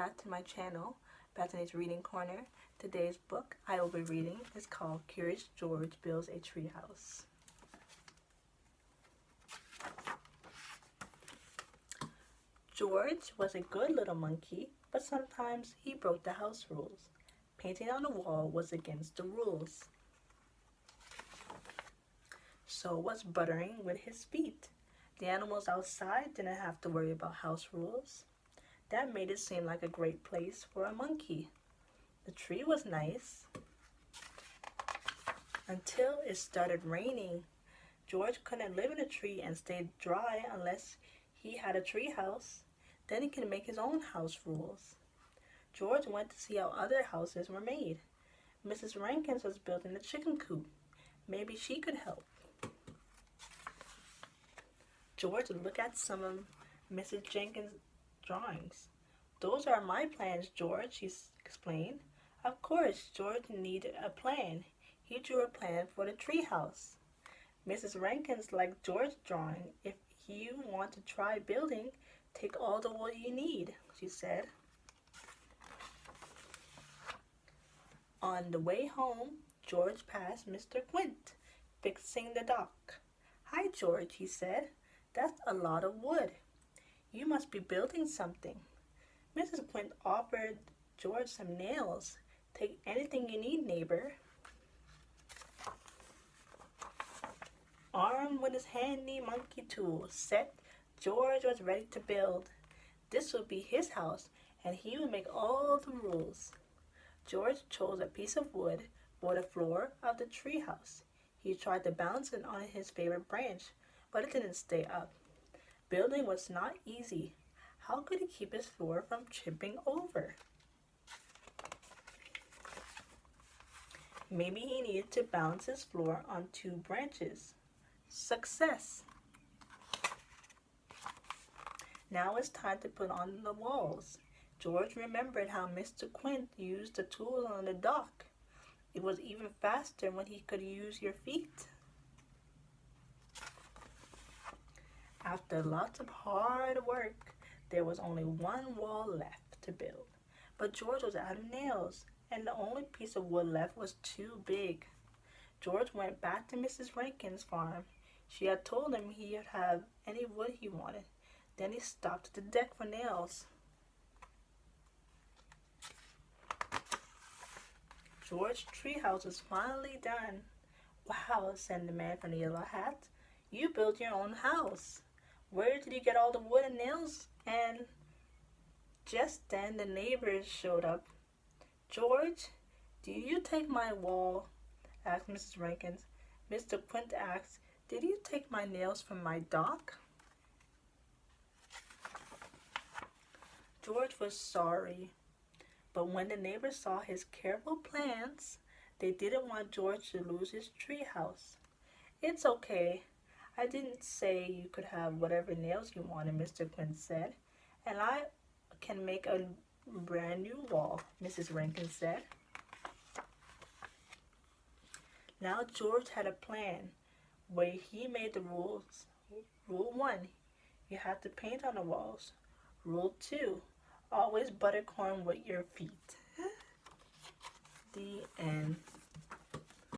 back to my channel, Bethany's Reading Corner. Today's book I will be reading is called Curious George Builds a Treehouse. George was a good little monkey, but sometimes he broke the house rules. Painting on the wall was against the rules. So was buttering with his feet. The animals outside didn't have to worry about house rules. That made it seem like a great place for a monkey. The tree was nice until it started raining. George couldn't live in a tree and stay dry unless he had a tree house. Then he could make his own house rules. George went to see how other houses were made. Mrs. Rankins was building a chicken coop. Maybe she could help. George looked at some of Mrs. Jenkins' drawings. "Those are my plans, George," she explained. Of course, George needed a plan. He drew a plan for the treehouse. Mrs. Rankins liked George's drawing. "If you want to try building, take all the wood you need," she said. On the way home, George passed Mr. Quint, fixing the dock. "Hi, George," he said. "That's a lot of wood. You must be building something." Mrs. Quint offered George some nails. "Take anything you need, neighbor." Armed with his handy monkey tool set, George was ready to build. This would be his house, and he would make all the rules. George chose a piece of wood for the floor of the treehouse. He tried to balance it on his favorite branch, but it didn't stay up. Building was not easy. How could he keep his floor from tripping over? Maybe he needed to balance his floor on 2 branches. Success! Now it's time to put on the walls. George remembered how Mr. Quint used the tools on the dock. It was even faster when he could use your feet. After lots of hard work, there was only one wall left to build. But George was out of nails, and the only piece of wood left was too big. George went back to Mrs. Rankin's farm. She had told him he could have any wood he wanted. Then he stopped at the deck for nails. George's treehouse was finally done. "Wow," said the man from the yellow hat. "You built your own house. Where did you get all the wood and nails?" And just then the neighbors showed up. "George, do you take my wall?" asked Mrs. Rankins. Mr. Quint asked, "Did you take my nails from my dock?" George was sorry, but when the neighbors saw his careful plans, they didn't want George to lose his treehouse. "It's okay. I didn't say you could have whatever nails you wanted," Mr. Quint said. "And I can make a brand new wall," Mrs. Rankin said. Now George had a plan where he made the rules. Rule 1, you have to paint on the walls. Rule 2, always butter corn with your feet. The end.